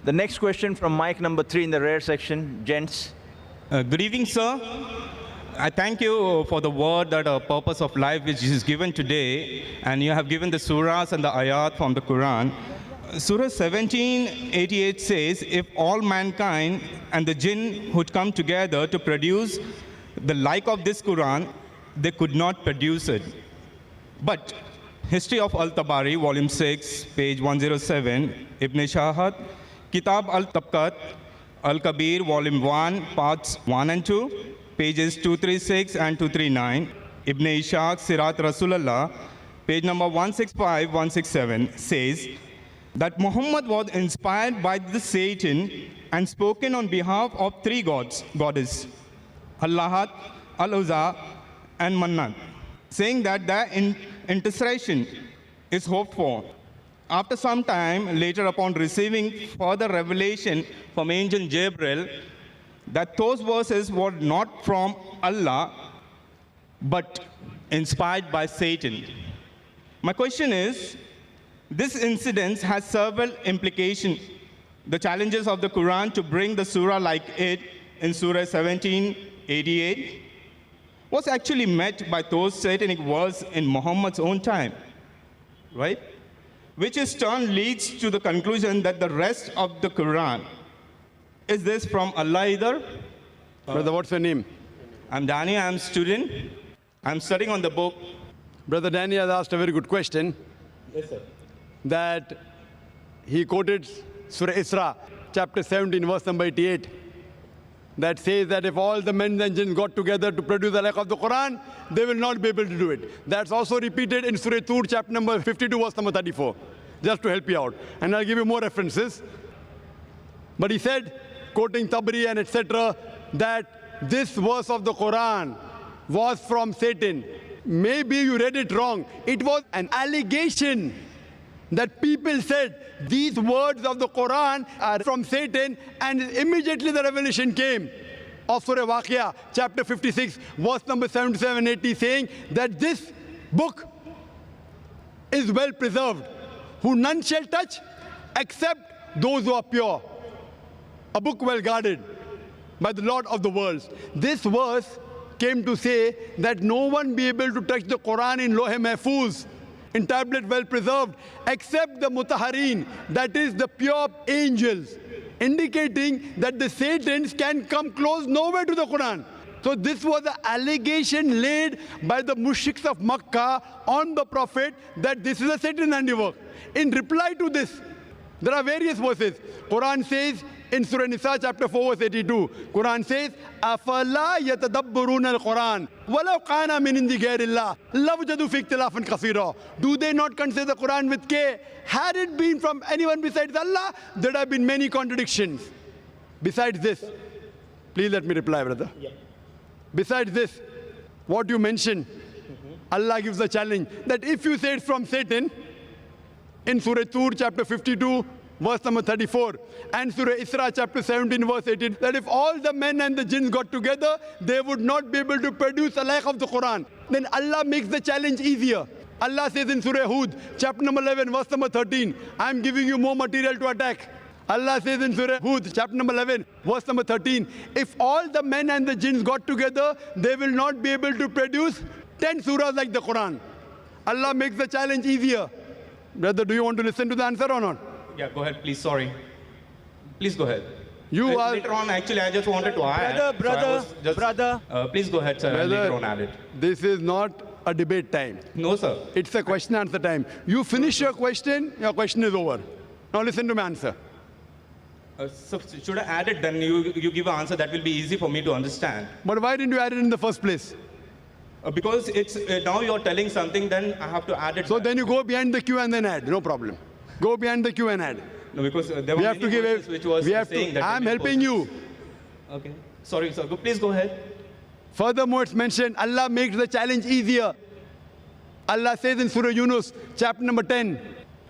The next question from mic number 3 in the rear section, gents. Good evening, sir. I thank you for the word that a purpose of life which is given today, and you have given the surahs and the ayat from the Quran. Surah 1788 says, if all mankind and the jinn would come together to produce the like of this Quran, they could not produce it. But History of Al-Tabari, Volume 6, page 107, Ibn Shahad, Kitab Al-Tabqat, Al-Kabir, Volume 1, parts 1 and 2, pages 236 and 239, Ibn Ishaq, Sirat Rasulullah, page number 165, 167, says that Muhammad was inspired by the Satan and spoken on behalf of 3 goddesses, Allahat, Al-Uzza, and Mannat, saying that their intercession is hoped for. After some time, later upon receiving further revelation from angel Gabriel, that those verses were not from Allah, but inspired by Satan. My question is, this incident has several implications. The challenges of the Quran to bring the surah like it in Surah 1788 was actually met by those satanic words in Muhammad's own time, right? Which in turn leads to the conclusion that the rest of the Quran, is this from Allah either? Brother, what's your name? I'm Danny, I'm a student. I'm studying on the book. Brother Danny has asked a very good question. Yes, sir. That he quoted Surah Isra, chapter 17, verse number 88, that says that if all the men and jinn got together to produce the like of the Quran, they will not be able to do it. That's also repeated in Surah Tur, chapter number 52, verse number 34, just to help you out. And I'll give you more references. But he said, quoting Tabari and etc., that this verse of the Quran was from Satan. Maybe you read it wrong. It was an allegation that people said these words of the Quran are from Satan, and immediately the revelation came of Surah Waqia, chapter 56, verse number 77-80, saying that this book is well preserved, who none shall touch except those who are pure. A book well guarded by the Lord of the worlds. This verse came to say that no one be able to touch the Quran in Lohe Mahfuz, in tablet well preserved, except the Mutaharin, that is the pure angels, indicating that the Satans can come close nowhere to the Quran. So this was the allegation laid by the mushriks of Makkah on the Prophet that this is a Satan handiwork. In reply to this, there are various verses. Quran says in Surah Nisa chapter 4 verse 82, Quran says, أَفَلَا يَتَدَبَّرُونَ الْقُرْآنَ وَلَوْ قَانَ مِنْ عِنْدِ غَيْرِ اللَّهِ لَوْجَدُوا فِي اخْتِلَافًا كَثِيرًا. Do they not consider the Quran with care? Had it been from anyone besides Allah, there would have been many contradictions. Besides this, please let me reply, brother. Yeah. Besides this, what you mentioned, Allah gives a challenge that if you say it's from Satan, in Surah Tur, chapter 52, verse number 34, and Surah Isra, chapter 17, verse 18, that if all the men and the jinns got together, they would not be able to produce a like of the Quran. Then Allah makes the challenge easier. Allah says in Surah Hud, chapter number 11, verse number 13, I am giving you more material to attack. Allah says in Surah Hud, chapter number 11, verse number 13, if all the men and the jinns got together, they will not be able to produce 10 surahs like the Quran. Allah makes the challenge easier. Brother, do you want to listen to the answer or not? Yeah, go ahead, please. Sorry. Please go ahead. You are... Later on, actually, I just wanted to add. Brother. Please go ahead, sir. Brother, later on add it. This is not a debate time. No, sir. It's a question answer time. You finish your question is over. Now listen to my answer. So should I add it? Then you give an answer that will be easy for me to understand. But why didn't you add it in the first place? Because it's now you're telling something, then I have to add it. So back. then you go behind the queue and then add. No problem. Go behind the queue and add. No, because there We were have to many give verses it. which was We have saying to. that. I'm helping you. Okay. Sorry, sir. Please go ahead. Furthermore, it's mentioned Allah makes the challenge easier. Allah says in Surah Yunus, chapter number 10,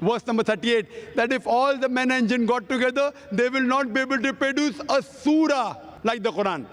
verse number 38, that if all the men and jinn got together, they will not be able to produce a surah like the Quran.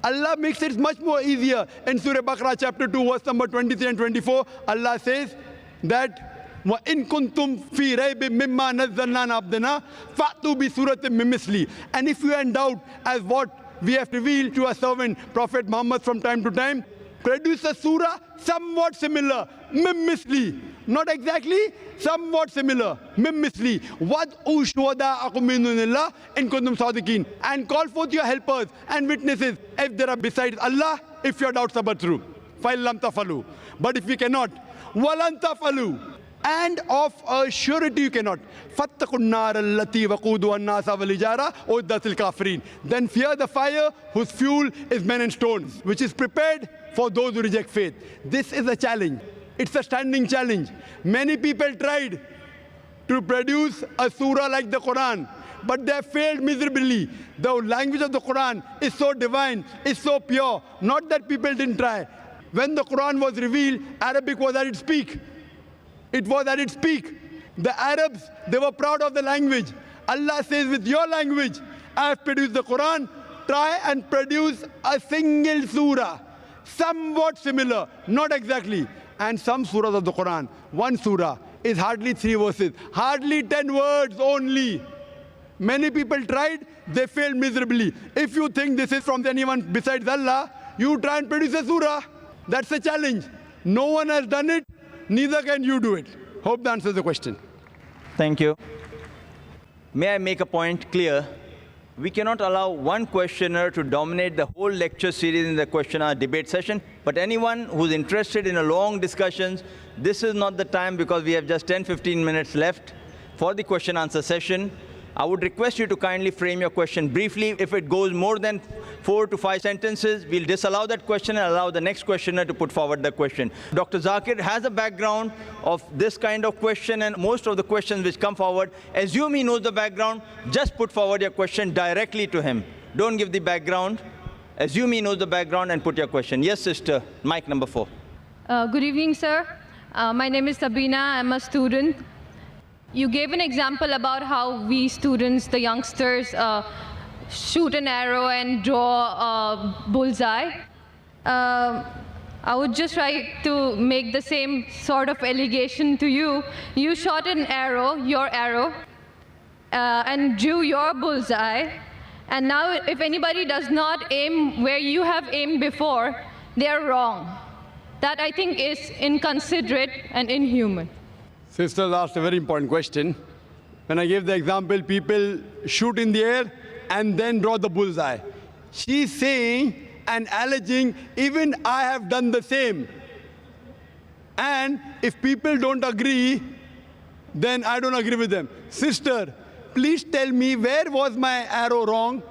Allah makes it much more easier. In Surah Baqarah chapter 2, verse number 23 and 24, Allah says that وَإِن كُنْتُمْ فِي رَيْبٍ مِّمَّا نَزَّلْنَا عَلَىٰ عَبْدِنَا فَأْتُوا بِسُورَةٍ مِّن مِّثْلِهِ. And if you are in doubt as what we have revealed to our servant Prophet Muhammad from time to time, produce a surah somewhat similar, مِّن مِّثْلِهِ. Not exactly, somewhat similar, مِّن مِّثْلِهِ. وَادْعُوا شُهَدَاءَكُم مِّن دُونِ اللَّهِ إِن كُنتُمْ صَادِقِينَ. And call forth your helpers and witnesses if there are besides Allah, if your doubts are true. فَإِن لَّمْ تَفْعَلُوا. But if you cannot, وَلَن تَفْعَلُوا. And of a surety you cannot. فَاتَّقُوا النَّارَ الَّتِي وَقُودُهَا النَّاسَ وَالْحِجَارَةُ أُعِدَّتْ لِلْكَافِرِينَ. Then fear the fire whose fuel is men and stones, which is prepared for those who reject faith. This is a challenge. It's a standing challenge. Many people tried to produce a surah like the Quran, but they have failed miserably. The language of the Quran is so divine, is so pure. Not that people didn't try. When the Quran was revealed, Arabic was at its peak. It was at its peak. The Arabs, they were proud of the language. Allah says, with your language, I have produced the Quran. Try and produce a single surah, somewhat similar, not exactly. And some surahs of the Quran, one surah is hardly 3 verses, hardly 10 words only. Many people tried, they failed miserably. If you think this is from anyone besides Allah, you try and produce a surah. That's a challenge. No one has done it, neither can you do it. Hope that answers the question. Thank you. May I make a point clear? We cannot allow one questioner to dominate the whole lecture series in the question hour debate session, but anyone who's interested in a long discussions, this is not the time because we have just 10-15 minutes left for the question answer session. I would request you to kindly frame your question briefly. If it goes more than 4 to 5 sentences, we'll disallow that question and allow the next questioner to put forward the question. Dr. Zakir has a background of this kind of question, and most of the questions which come forward, assume he knows the background, just put forward your question directly to him. Don't give the background. Assume he knows the background and put your question. Yes, sister, mic number 4. Good evening, sir. My name is Sabina. I'm a student. You gave an example about how we students, the youngsters, shoot an arrow and draw a bullseye. I would just try to make the same sort of allegation to you. You shot an arrow, your arrow, and drew your bullseye. And now if anybody does not aim where you have aimed before, they are wrong. That, I think, is inconsiderate and inhuman. Sisters asked a very important question. When I gave the example, people shoot in the air and then draw the bullseye. She's saying and alleging, even I have done the same. And if people don't agree, then I don't agree with them. Sister, please tell me, where was my arrow wrong?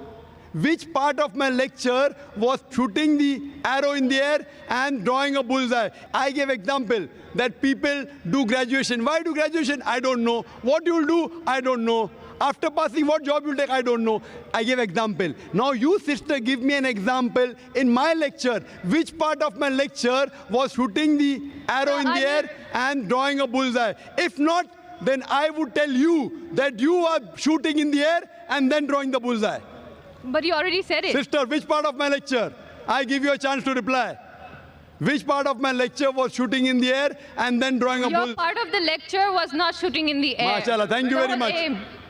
Which part of my lecture was shooting the arrow in the air and drawing a bullseye? I gave example that people do graduation. Why do graduation? I don't know. What you'll do? I don't know. After passing, what job you'll take? I don't know. I gave example. Now you, sister, give me an example in my lecture. Which part of my lecture was shooting the arrow in the air and drawing a bullseye? If not, then I would tell you that you are shooting in the air and then drawing the bullseye. But you already said it. Sister, which part of my lecture? I give you a chance to reply. Which part of my lecture was shooting in the air and then drawing a bull? Your part of the lecture was not shooting in the air. MashaAllah, thank you very much.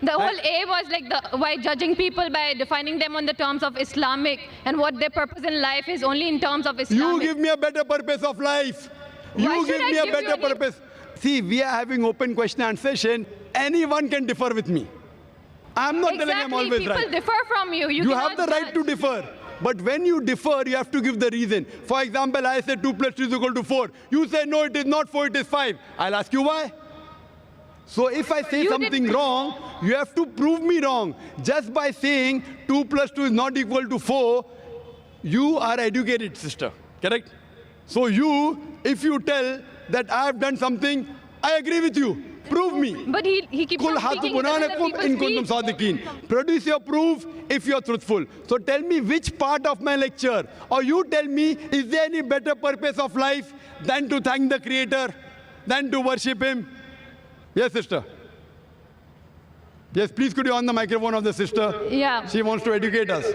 The whole aim was like by judging people by defining them on the terms of Islamic and what their purpose in life is only in terms of Islamic. You give me a better purpose of life. Why You should give I me a give you better any- purpose. See, we are having open question and session. Anyone can differ with me. I'm not telling I'm always people right. differ from you. You have the right to differ. But when you differ, you have to give the reason. For example, I say 2 plus 2 is equal to 4. You say, no, it is not 4, it is 5. I'll ask you why. So if I say You something didn't- wrong, you have to prove me wrong. Just by saying 2 plus 2 is not equal to 4, you are educated, sister. Correct? So you, if you tell that I have done something, I agree with you. Prove me. But he keeps Kul on hatu speaking in other burhanakum people's in kuntum speech. sadiqin. Produce your proof if you are truthful. So tell me which part of my lecture, or you tell me, is there any better purpose of life than to thank the Creator, than to worship Him? Yes, sister. Yes, please could you on the microphone of the sister? Yeah. She wants to educate us.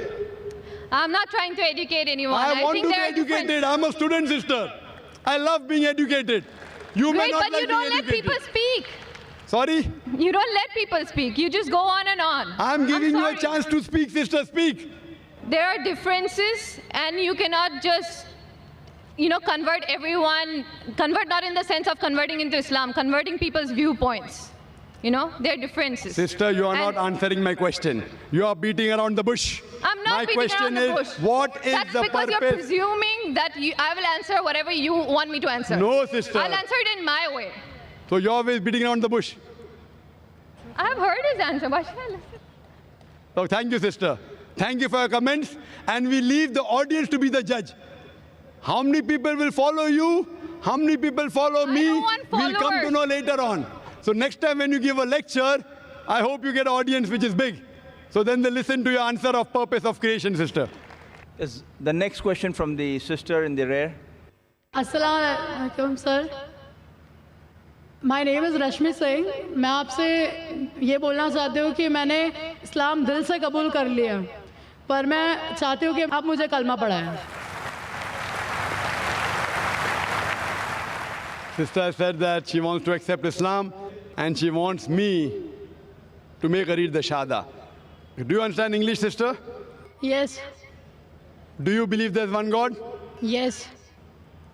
I'm not trying to educate anyone. I want think to be there are different- educated. I'm a student, sister. I love being educated. You may Great, not but like you don't being let people educated. speak. Sorry? You don't let people speak. You just go on and on. I'm giving you a sorry. chance to speak, sister, speak. There are differences, and you cannot just, convert everyone. Convert not in the sense of converting into Islam, converting people's viewpoints. There are differences. Sister, you are not And answering my question. You are beating around the bush. I'm not My beating question around the is, bush. what is That's the because you're purpose? presuming that I will answer whatever you want me to answer. No, sister. I'll answer it in my way. So you're always beating around the bush. I've heard his answer. Why should I listen? So thank you, sister. Thank you for your comments. And we leave the audience to be the judge. How many people will follow you? How many people follow me? don't want We'll come to followers. know later on. So next time when you give a lecture, I hope you get an audience which is big. So then they listen to your answer of purpose of creation, sister. Is the next question from the sister in the rear? अस्सलाम वालेकुम sir my name is Rashmi Singh मैं आपसे ये बोलना चाहती हूँ कि मैंने इस्लाम दिल से कबूल कर लिया पर मैं चाहती हूँ कि आप मुझे कलमा पढ़ाएं Sister said that she wants to accept Islam and she wants me to make her read the Shahada. Do you understand English, sister? Yes Do you believe there's one God? Yes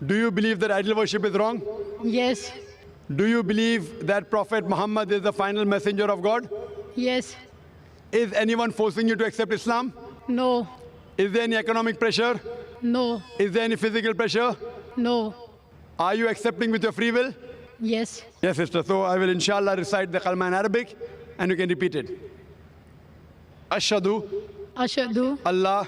Do you believe that idol worship is wrong? Yes Do you believe that Prophet Muhammad is the final messenger of God? Yes Is anyone forcing you to accept Islam? No Is there any economic pressure? No Is there any physical pressure? No Are you accepting with your free will? Yes Yes, sister. So I will inshallah recite the kalma in Arabic and you can repeat it. Ashhadu अशहदु Allah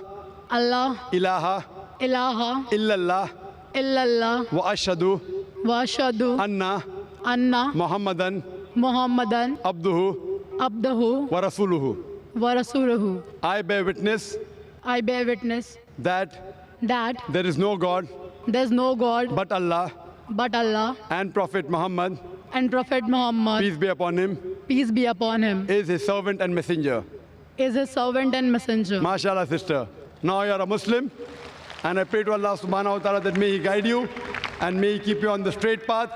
Allah ilaha इलाहा illallah इल्लल्लाह wa ashhadu व अशहदु anna अन्ना Muhammadan Muhammadan abduhu अब्दहु wa rasuluhu. व रसूलहु I bear witness I bear witness that that there is no God there's no God but Allah but Allah and Prophet Muhammad, and Prophet Muhammad, peace be upon him, peace be upon him, is his servant and messenger. is his servant and messenger. MashaAllah, sister. Now you are a Muslim, and I pray to Allah subhanahu wa ta'ala that may He guide you and may He keep you on the straight path.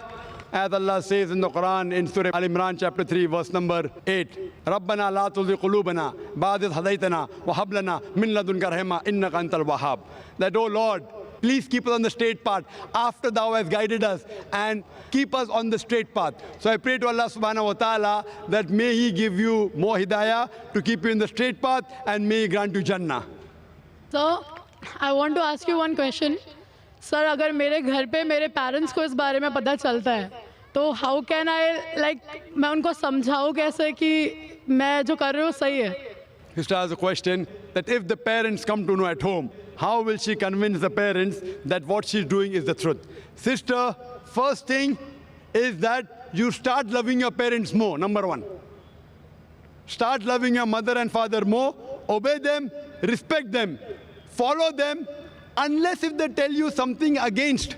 As Allah says in the Quran in Surah Al Imran, chapter 3, verse number 8. رَبَّنَا لَا تُزِغْ قُلُوبَنَا بَعْدَ إِذْ هَدَيْتَنَا وَهَبْ لَنَا مِن لَدُنكَ رَحْمَةً إِنَّكَ أَنْتَ الْوَهَّابُ. That, oh Lord, please keep us on the straight path after Thou hast guided us and keep us on the straight path. So I pray to Allah subhanahu wa ta'ala that may He give you more hidayah to keep you in the straight path and may He grant you Jannah. So, I want to ask you one question. Sir अगर मेरे घर पे मेरे parents को इस बारे में पता चलता है तो हाउ कैन आई लाइक मैं उनको समझाऊँ कैसे कि मैं जो कर रही हूँ सही है Sister has a question that if the parents come to know at home, how will she convince the parents that what she's doing is the truth? Sister, first thing is that you start loving your parents more, number one. Start loving your mother and father more, obey them, respect them, follow them, unless if they tell you something against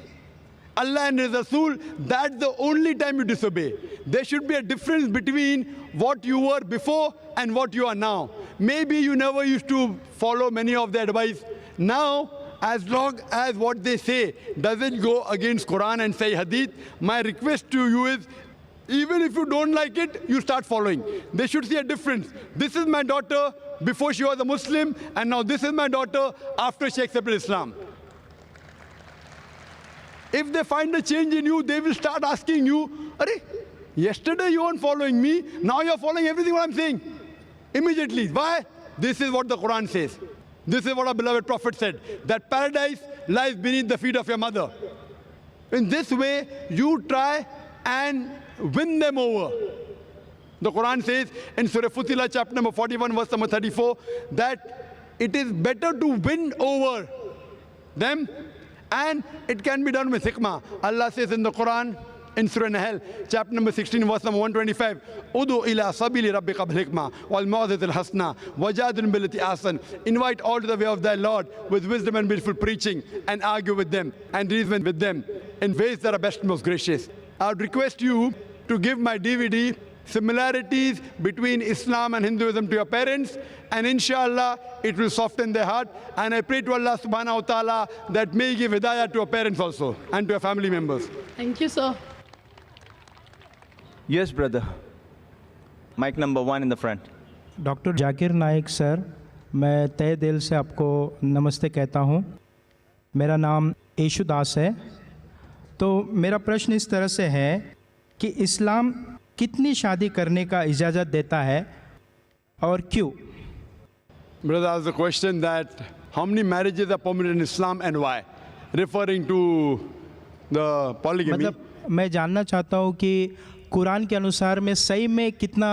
Allah and His Rasul, that's the only time you disobey. There should be a difference between what you were before and what you are now. Maybe you never used to follow many of their advice. Now, as long as what they say doesn't go against Quran and say Hadith, my request to you is, even if you don't like it, you start following. They should see a difference. This is my daughter before she was a Muslim, and now this is my daughter after she accepted Islam. If they find a change in you, they will start asking you, Arey, yesterday you weren't following me, now you're following everything what I'm saying. Immediately. Why? This is what the Quran says. This is what our beloved Prophet said, that paradise lies beneath the feet of your mother. In this way, you try and win them over. The Quran says in Surah Futila, chapter number 41, verse number 34, that it is better to win over them, and it can be done with hikmah. Allah says in the Quran, in Surah Nahl, chapter number 16, verse number 125, Udu ila sabili rabbika bil hikmah wal maw'izatil hasana wajadil billati ahsan. Invite all to the way of thy Lord with wisdom and beautiful preaching, and argue with them and reason with them in ways that are best and most gracious. I would request you to give my DVD Similarities Between Islam and Hinduism to your parents, and inshallah it will soften their heart. And I pray to Allah subhanahu wa ta'ala that may He give hidayah to your parents also and to your family members. Thank you, sir. Yes, brother. Mic number 1 in the front. Doctor Zakir Naik sir, मैं तहे दिल से आपको नमस्ते कहता हूँ। मेरा नाम येशुदास है। तो मेरा प्रश्न इस तरह से है कि इस्लाम कितनी शादी करने का इजाज़त देता है और क्यों? Brother asked the question that how many marriages are permitted in Islam and why? Referring to the polygamy. मतलब मैं जानना चाहता हूँ कि कुरान के अनुसार में सही में कितना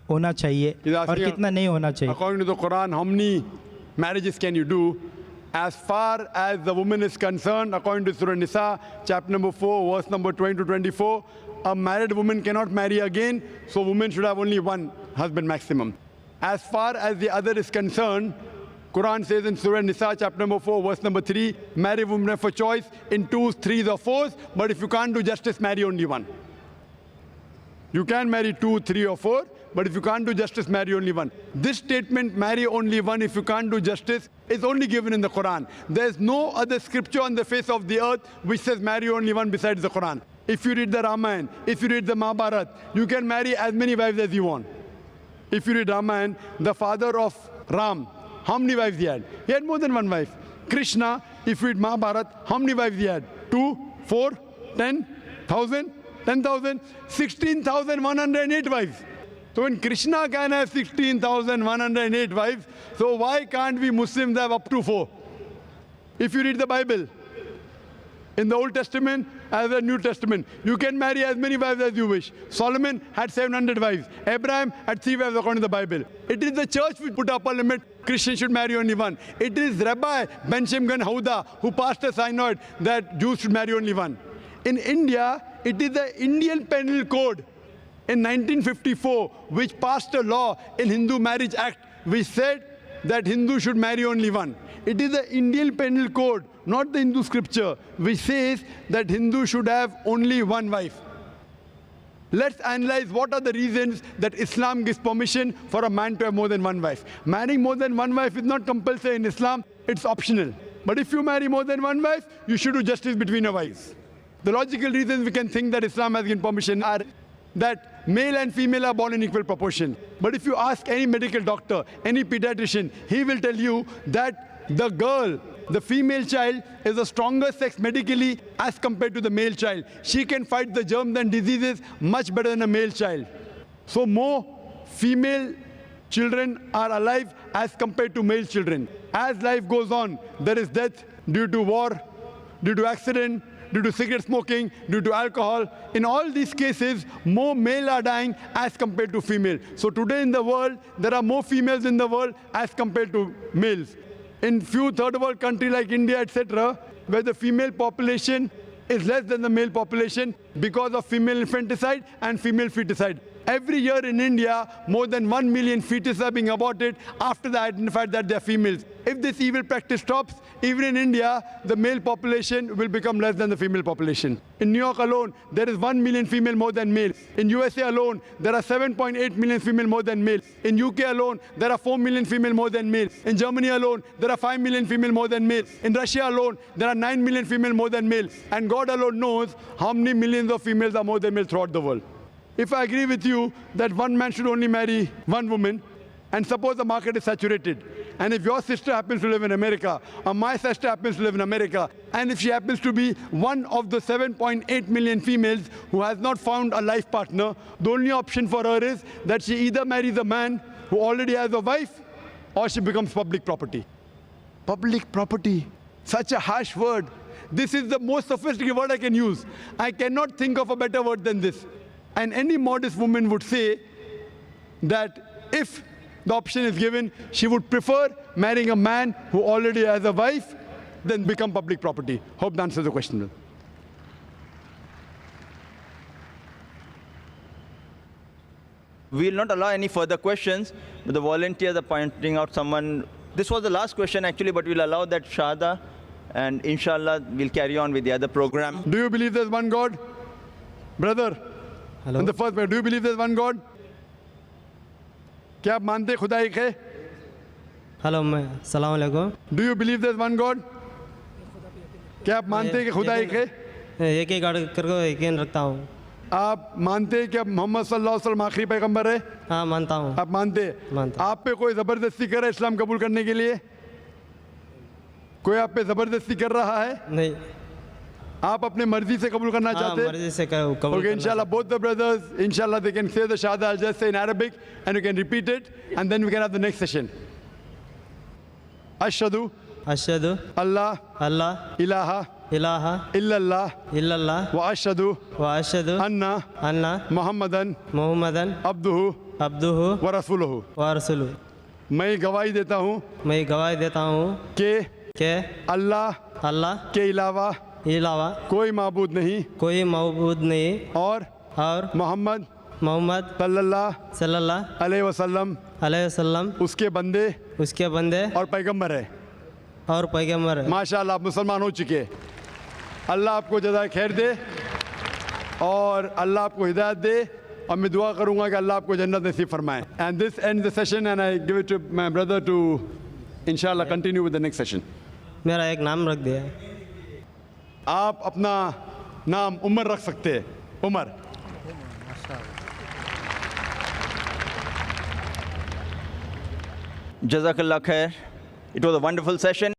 होना चाहिए He's और asking, कितना नहीं होना चाहिए। according to the Quran, how many marriages can you do? As far as the woman is concerned, according to Surah Nisa, chapter number 4, verse number 20 to 24, a married woman cannot marry again, so women should have only one husband maximum. As far as the other is concerned, Quran says in Surah Nisa, chapter number 4, verse number 3, marry women for choice in 2s, 3s or 4s, but if you can't do justice, marry only one. You can marry 2, 3 or 4, but if you can't do justice, marry only one. This statement, marry only one if you can't do justice, is only given in the Quran. There is no other scripture on the face of the earth which says marry only one besides the Quran. If you read the Ramayana, if you read the Mahabharata, you can marry as many wives as you want. If you read Ramayana, the father of Ram, how many wives he had? He had more than one wife. Krishna, if you read Mahabharata, how many wives he had? 2, 4, 10, 1,000, 10,000, 16,108 wives. So when Krishna can have 16,108 wives, so why can't we Muslims have up to 4? If you read the Bible, in the Old Testament as the New Testament, you can marry as many wives as you wish. Solomon had 700 wives. Abraham had 3 wives according to the Bible. It is the church which put up a limit. Christians should marry only one. It is Rabbi Ben Shimgan Houda who passed a synod that Jews should marry only one. In India, it is the Indian Penal Code in 1954 which passed a law in Hindu Marriage Act which said that Hindu should marry only one. It is the Indian Penal Code, not the Hindu scripture, which says that Hindu should have only one wife. Let's analyze what are the reasons that Islam gives permission for a man to have more than one wife. Marrying more than one wife is not compulsory in Islam, it's optional. But if you marry more than one wife, you should do justice between your wives. The logical reasons we can think that Islam has given permission are that male and female are born in equal proportion. But if you ask any medical doctor, any pediatrician, he will tell you that the girl, the female child, is a stronger sex medically as compared to the male child. She can fight the germs and diseases much better than a male child. So more female children are alive as compared to male children. As life goes on, there is death due to war, due to accident, due to cigarette smoking, due to alcohol. In all these cases, more male are dying as compared to female. So today in the world, there are more females in the world as compared to males. In few third world countries like India, etc., where the female population is less than the male population because of female infanticide and female feticide. Every year in India, more than 1 million fetuses are being aborted after they identified that they are females. If this evil practice stops, even in India, the male population will become less than the female population. In New York alone, there is 1 million female more than males. In USA alone, there are 7.8 million female more than males. In UK alone, there are 4 million female more than males. In Germany alone, there are 5 million female more than males. In Russia alone, there are 9 million female more than males. And God alone knows how many millions of females are more than males throughout the world. If I agree with you that one man should only marry one woman, and suppose the market is saturated, and if your sister happens to live in America, or my sister happens to live in America, and if she happens to be one of the 7.8 million females who has not found a life partner, the only option for her is that she either marries a man who already has a wife, or she becomes public property. Public property, such a harsh word. This is the most sophisticated word I can use. I cannot think of a better word than this. And any modest woman would say that if the option is given, she would prefer marrying a man who already has a wife than become public property. Hope that answers the question. We will not allow any further questions, but the volunteers are pointing out someone. This was the last question actually, but we'll allow that Shahada, and inshallah we'll carry on with the other program. Do you believe there's one God? Brother, Hello? in the first place, do you believe there's one God? क्या आप मानते खुदा एक है? Hello मैं सलाम अलैकुम Do you believe there's one God? क्या आप मानते हैं कि खुदा एक है? एक ही गाड़ करके यकीन रखता हूँ आप मानते हैं कि अब मोहम्मद सल्लल्लाहु अलैहि वसल्लम आखिरी पैगंबर है? हाँ मानता हूँ। आप मानते हैं? मानता। आप पे कोई ज़बरदस्ती कर रहा है इस्लाम कबूल करने के लिए? कोई आप पे ज़बरदस्ती कर रहा है? नहीं। आप अपने मर्जी से कबूल करना हाँ चाहते हैं? मर्जी से कबूल Okay, करना। inshallah, both the brothers, inshallah, they can say the Shahada. I'll just say in Arabic and you can repeat it and then we can have the next session. Ashhadu अशहदु Allah Allah ilaha इलाहा illallah इल्लल्लाह wa ashhadu व अशहदु anna अन्ना Muhammadan Mohammedan abduhu अब्दुहु wa rasuluhu. व रसूलुहु। मैं गवाही देता हूँ मैं गवाही देता हूँ कि कि अल्लाह अल्लाह के अलावा अलावा कोई माबूद नहीं कोई मौजूद नहीं और और मोहम्मद मोहम्मद सल्लल्लाहु सल्लल्लाहु अलैहि वसल्लम अलैहि वसल्लम उसके बंदे उसके बंदे और पैगंबर है। और पैगंबर है। माशाल्लाह, आप मुसलमान हो चुके हैं। अल्लाह आपको जज़ाए खैर दे और अल्लाह आपको हिदायत दे और मैं दुआ करूंगा कि अल्लाह आपको जन्नत नसीब फरमाए। And this end the session and I give it to my brother to इंशाल्लाह continue with the next session. मेरा एक नाम रख दिया। आप अपना नाम उमर रख सकते हैं। Umar. Jazakallah khair. It was a wonderful session.